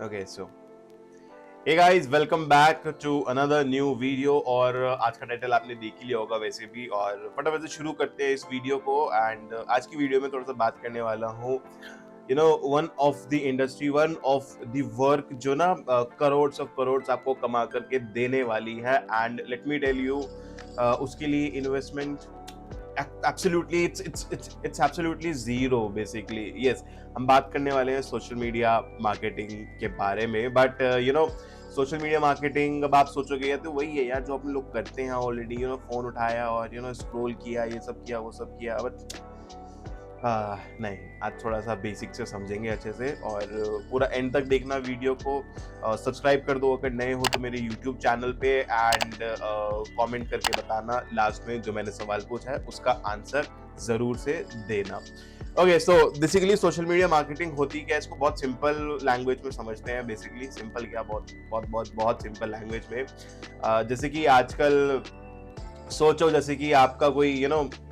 Okay so hey guys, welcome back to another new video. और आज का title आपने देख ही लिया होगा वैसे भी। और फटाफट से शुरू करते हैं इस वीडियो को। एंड आज की वीडियो में थोड़ा सा बात करने वाला हूँ one of the industry, one of the work जो ना करोड़ आपको कमा करके देने वाली है। And let me tell you, उसके लिए investment absolutely it's absolutely zero basically. Yes, हम बात करने वाले हैं सोशल मीडिया मार्केटिंग के बारे में। बट सोशल मीडिया मार्केटिंग, अब आप सोचोगे तो वही है यार जो अपन लोग करते हैं ऑलरेडी। फोन उठाया और स्क्रॉल किया, ये सब किया, वो सब किया। बट नहीं, आज थोड़ा सा बेसिक से समझेंगे अच्छे से। और पूरा एंड तक देखना वीडियो को। सब्सक्राइब कर दो अगर नए हो तो मेरे यूट्यूब चैनल पे। एंड कमेंट करके बताना लास्ट में जो मैंने सवाल पूछा है उसका आंसर जरूर से देना। Okay, so basically social media marketing होती क्या है, इसको बहुत सिंपल लैंग्वेज में समझते हैं। बेसिकली सिंपल क्या, बहुत बहुत बहुत बहुत सिंपल लैंग्वेज में। जैसे कि आजकल सोचो, जैसे कि आपका कोई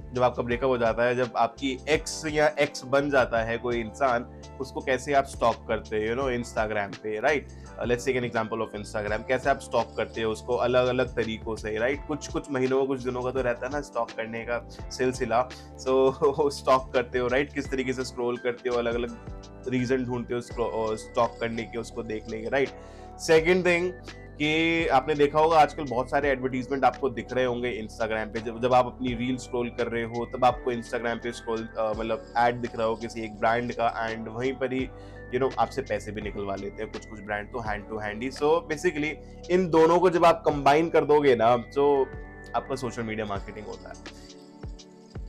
जब आपका ब्रेकअप हो जाता है, जब आपकी एक्स या एक्स बन जाता है कोई इंसान, उसको कैसे आप स्टॉक करते हो इंस्टाग्राम पे, right. Let's take an example of Instagram. कैसे आप स्टॉक करते हो उसको अलग अलग तरीकों से, राइट। कुछ कुछ महीनों कुछ दिनों का तो रहता है ना स्टॉक करने का सिलसिला। सो स्टॉक करते हो, राइट। किस तरीके से स्क्रॉल करते हो, अलग अलग रीजन ढूंढते हो स्टॉक करने के, उसको देखने के, राइट। सेकेंड थिंग कि आपने देखा होगा आजकल बहुत सारे एडवर्टीजमेंट आपको दिख रहे होंगे इंस्टाग्राम पे। जब जब आप अपनी रील स्क्रॉल कर रहे हो तब आपको इंस्टाग्राम पे स्क्रॉल मतलब ऐड दिख रहा हो किसी एक ब्रांड का। एंड वहीं पर ही आपसे पैसे भी निकलवा लेते हैं कुछ कुछ ब्रांड तो हैंड टू हैंड ही। सो बेसिकली इन दोनों को जब आप कंबाइन कर दोगे ना, तो आपका सोशल मीडिया मार्केटिंग होता है।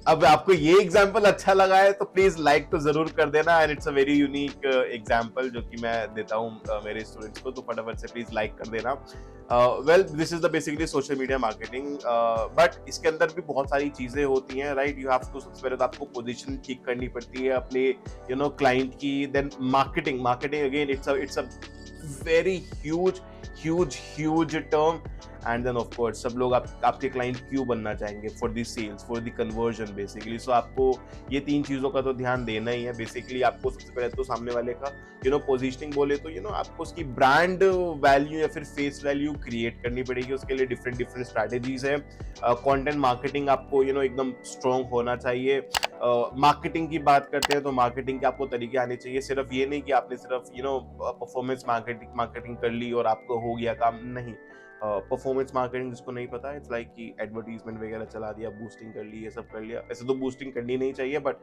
अब आपको ये एग्जाम्पल अच्छा लगा है तो प्लीज लाइक तो जरूर कर देना। And it's a very unique example जो कि मैं देता हूँ मेरे स्टूडेंट्स को, तो फटाफट से प्लीज लाइक कर देना। Well, this is the basically social media marketing. But इसके अंदर भी बहुत सारी चीजें होती हैं, राइट। यू हैव टू, सबसे पहले तो आपको पोजीशन ठीक करनी पड़ती है अपने क्लाइंट की। Then marketing, marketing again it's a very huge term. And then of course सब लोग आपके क्लाइंट क्यों बनना चाहेंगे, for the sales, for the conversion basically. So आपको ये तीन चीजों का तो ध्यान देना ही है। बेसिकली आपको सबसे पहले तो सामने वाले का पोजीशनिंग बोले तो आपको उसकी ब्रांड वैल्यू या फिर फेस वैल्यू क्रिएट करनी पड़ेगी। उसके लिए डिफरेंट डिफरेंट स्ट्रैटेजीज है। कंटेंट मार्केटिंग आपको एकदम स्ट्रॉन्ग होना चाहिए। मार्केटिंग की बात करते हैं तो मार्केटिंग के आपको तरीके आने चाहिए। सिर्फ ये नहीं कि आपने सिर्फ परफॉर्मेंस मार्केटिंग मार्केटिंग कर ली और आपको हो गया काम, नहीं। परफॉर्मेंस मार्केटिंग जिसको नहीं पता, इट्स लाइक कि एडवर्टीजमेंट वगैरह चला दिया, बूस्टिंग कर ली, ये सब कर लिया। ऐसे तो बूस्टिंग करनी नहीं चाहिए, बट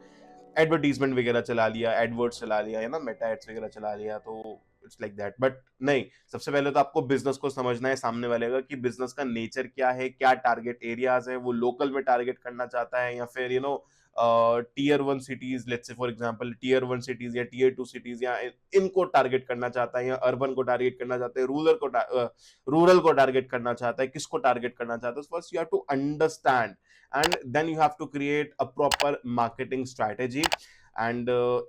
एडवर्टीजमेंट वगैरह चला लिया, एडवर्ड्स चला लिया, है ना, मेटा एड्स वगैरह चला लिया, तो इट्स लाइक दैट। बट नहीं, सबसे पहले तो आपको बिजनेस को समझना है सामने वाले का, कि बिजनेस का नेचर क्या है, क्या टारगेट एरियाज है, वो लोकल में टारगेट करना चाहता है या फिर tier one cities, let's say for example tier one cities या टीयर टू सिटीज, या इनको टारगेट करना चाहता है, या अर्बन को टारगेट करना चाहता है, रूरल को टारगेट करना चाहता है, किसको टारगेट करना चाहता है। First you have to understand and then you have to create a proper marketing strategy. And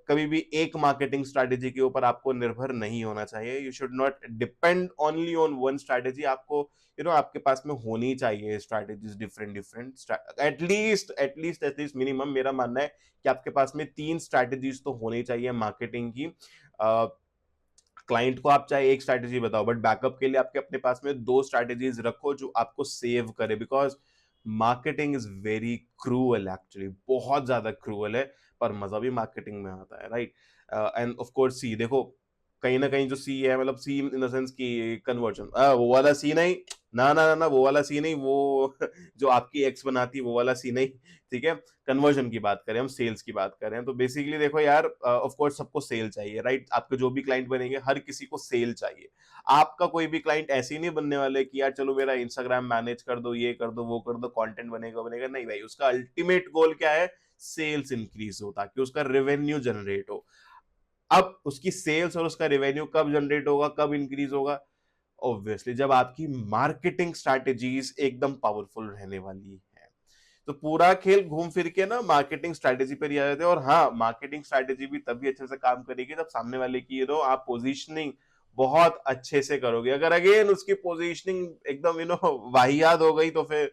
कभी भी एक मार्केटिंग स्ट्रैटेजी के ऊपर आपको निर्भर नहीं होना चाहिए। You should not depend only on one strategy. आपको आपके पास में होनी चाहिए strategies different different, at least minimum मेरा मानना है कि आपके पास में 3 स्ट्रैटेजीज तो होनी चाहिए मार्केटिंग की। क्लाइंट को आप चाहे एक स्ट्रैटेजी बताओ, बट बैकअप के लिए आपके अपने पास में 2 स्ट्रैटेजीज रखो जो आपको सेव करे। Because marketing is very cruel, actually बहुत ज्यादा क्रूअल है। पर मजा भी मार्केटिंग में आता है, राइट। एंड ऑफ कोर्स सी देखो, कहीं ना कहीं जो सी है, मतलब सी इन द सेंस की कन्वर्जन, वो वाला सी नहीं, ना ना ना ना, वो वाला सी नहीं, वो जो आपकी एक्स बनाती है वो वाला सी नहीं, ठीक है। कन्वर्जन की बात करें, हम सेल्स की बात करें, तो बेसिकली देखो यार, ऑफ कोर्स सबको सेल चाहिए, राइट। आपके जो भी क्लाइंट बनेंगे हर किसी को सेल चाहिए। आपका कोई भी क्लाइंट ऐसे ही नहीं बनने वाले कि यार चलो मेरा इंस्टाग्राम मैनेज कर दो, ये कर दो, वो कर दो, कंटेंट बनेगा बनेगा, नहीं भाई। उसका अल्टीमेट गोल क्या है, सेल्स इंक्रीज हो, ताकि उसका रेवेन्यू जनरेट हो। अब उसकी सेल्स और उसका रेवेन्यू कब जनरेट होगा, कब इंक्रीज होगा, ऑब्वियसली जब आपकी मार्केटिंग स्ट्रैटेजीज एकदम पावरफुल रहने वाली है। तो पूरा खेल घूम फिर के ना मार्केटिंग स्ट्रैटेजी पर ही आ जाते हैं। और हाँ, मार्केटिंग स्ट्रैटेजी भी तभी अच्छे से काम करेगी जब सामने वाले की आप पोजीशनिंग बहुत अच्छे से करोगे। अगर अगेन उसकी पोजीशनिंग एकदम वाहियात हो गई तो फिर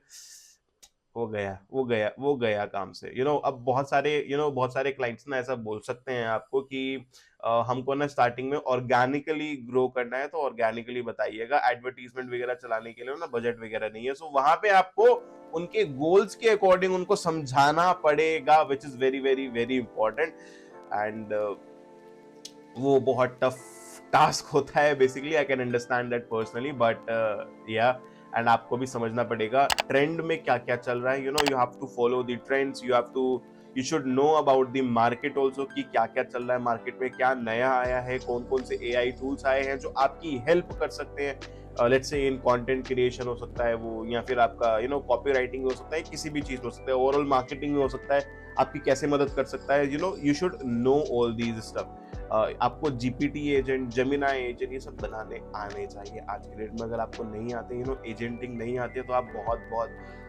वो गया काम से। अब बहुत सारे क्लाइंट्स ना ऐसा बोल सकते हैं आपको कि हमको ना स्टार्टिंग में ऑर्गेनिकली ग्रो करना है तो ऑर्गेनिकली बताइएगा, एडवर्टीजमेंट वगैरह चलाने के लिए ना बजट वगैरह नहीं है। सो वहां पे आपको उनके गोल्स के अकॉर्डिंग उनको समझाना पड़ेगा, which is very very very important. And वो बहुत टफ टास्क होता है basically, I can understand that personally, but या एंड आपको भी समझना पड़ेगा ट्रेंड में क्या क्या चल रहा है। You have to follow the trends, you should know about the market also कि क्या क्या चल रहा है मार्केट में, क्या नया आया है, कौन कौन से एआई टूल्स आए हैं जो आपकी हेल्प कर सकते हैं। Let's say in content creation हो सकता है वो, या फिर आपका कॉपी राइटिंग हो सकता है, किसी भी चीज हो सकता है, ओवरऑल मार्केटिंग में हो सकता है, आपकी कैसे मदद कर सकता है। You should know all these stuff. आपको जीपीटी एजेंट, जेमिनाई एजेंट, ये सब बनाने आने चाहिए आज के डेट में। अगर आपको नहीं आते, एजेंटिंग नहीं आती है, तो आप बहुत बहुत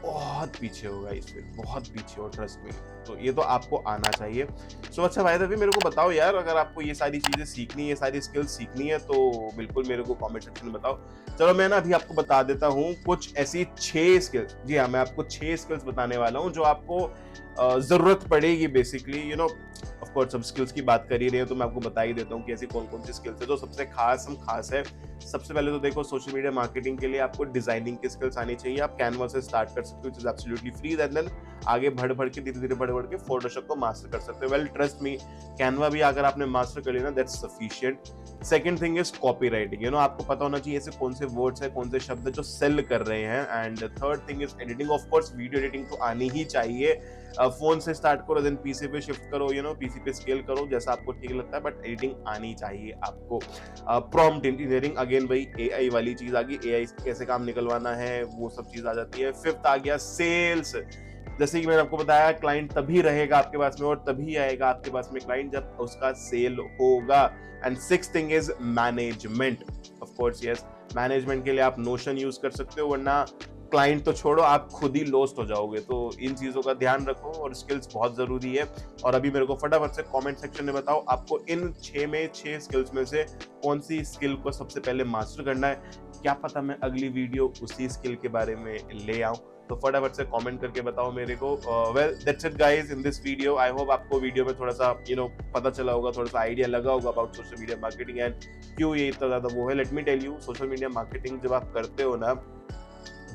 बहुत पीछे होगा इस फील्ड, बहुत पीछे हो, ट्रस्ट में। तो ये तो आपको आना चाहिए। सो अच्छा भाई, अभी मेरे को बताओ यार, अगर आपको ये सारी चीजें सीखनी है, सारी स्किल्स सीखनी है, तो बिल्कुल मेरे को कमेंट सेक्शन में बताओ। चलो मैं ना अभी आपको बता देता हूँ कुछ ऐसी 6 स्किल्स। जी हाँ, मैं आपको 6 स्किल्स बताने वाला हूँ जो आपको जरूरत पड़ेगी बेसिकली। ऑफ कोर्स सब स्किल्स की बात कर ही रहे हैं, तो मैं आपको बता ही देता हूँ कि ऐसी कौन कौन सी स्किल्स है जो सबसे खास है। सबसे पहले तो देखो, सोशल मीडिया मार्केटिंग के लिए आपको डिजाइनिंग की स्किल्स आनी चाहिए। आप कैनवा से स्टार्ट कर सकते हो, which is absolutely free, and then आगे बढ़ के धीरे धीरे बढ़ के फोटोशॉप को मास्टर कर सकते हो। वेल ट्रस्ट मी, कैनवा भी अगर आपने मास्टर कर लिया ना, that's sufficient. Second thing is copy writing. आपको पता होना चाहिए ऐसे कौन से वर्ड्स है, कौन से शब्द है जो सेल कर रहे हैं। And third thing is editing. Of course video editing तो आनी ही चाहिए। फोन से स्टार्ट करो, देन पीसी पे शिफ्ट करो, पीसी पे स्केल करो, जैसा आपको ठीक लगता है, बट एडिटिंग आनी चाहिए आपको। प्रॉम्प्ट इंजीनियरिंग, अगेन भाई एआई वाली चीज आ गई, एआई से कैसे काम निकलवाना है, वो सब चीज आ जाती है। फिफ्थ आ गया सेल्स। जैसे कि मैंने आपको बताया, क्लाइंट तभी रहेगा आपके पास में और तभी आएगा आपके पास में क्लाइंट जब उसका सेल होगा। And sixth thing is management. Of course yes, management के लिए आप नोशन यूज कर सकते हो, वरना क्लाइंट तो छोड़ो, आप खुद ही लॉस्ट हो जाओगे। तो इन चीजों का ध्यान रखो, और स्किल्स बहुत जरूरी है। और अभी मेरे को फटाफट से कमेंट सेक्शन में बताओ, आपको इन 6 स्किल्स में से कौन सी स्किल को सबसे पहले मास्टर करना है। क्या पता मैं अगली वीडियो उसी स्किल के बारे में ले आऊं, तो फटाफट से कमेंट करके बताओ मेरे को। Well that's it guys in this video. I hope आपको वीडियो में थोड़ा सा पता चला होगा, थोड़ा सा आइडिया लगा होगा about social media marketing and क्यों ये इतना ज्यादा वो है। Let me tell you, social media marketing जब आप करते हो ना,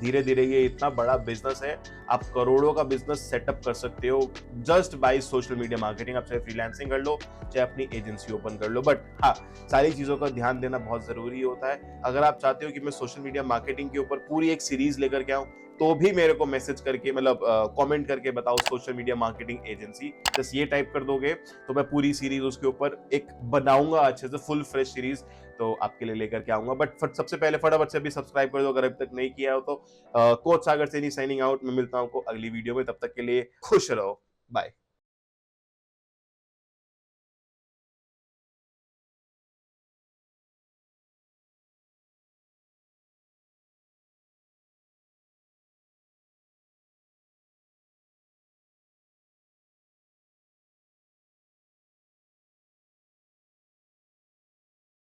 धीरे धीरे ये इतना बड़ा बिजनेस है, आप करोड़ों का बिजनेस सेटअप कर सकते हो just by social media marketing. आप चाहे फ्रीलांसिंग कर लो, चाहे अपनी एजेंसी ओपन कर लो, बट हाँ, सारी चीजों का ध्यान देना बहुत जरूरी होता है। अगर आप चाहते हो कि मैं सोशल मीडिया मार्केटिंग के ऊपर पूरी एक सीरीज लेकर के आऊं, तो भी मेरे को मैसेज करके, मतलब कमेंट करके बताओ social media marketing agency, just ये टाइप कर दोगे तो मैं पूरी सीरीज उसके ऊपर एक बनाऊंगा, अच्छे से फुल फ्रेश सीरीज, तो आपके लिए लेकर के आऊंगा। बट सबसे पहले फटाफट से भी सब्सक्राइब कर दो अगर अभी तक नहीं किया हो तो। कोच सागर से नहीं साइनिंग आउट। मैं मिलता हूं आपको अगली वीडियो में, तब तक के लिए खुश रहो, बाय।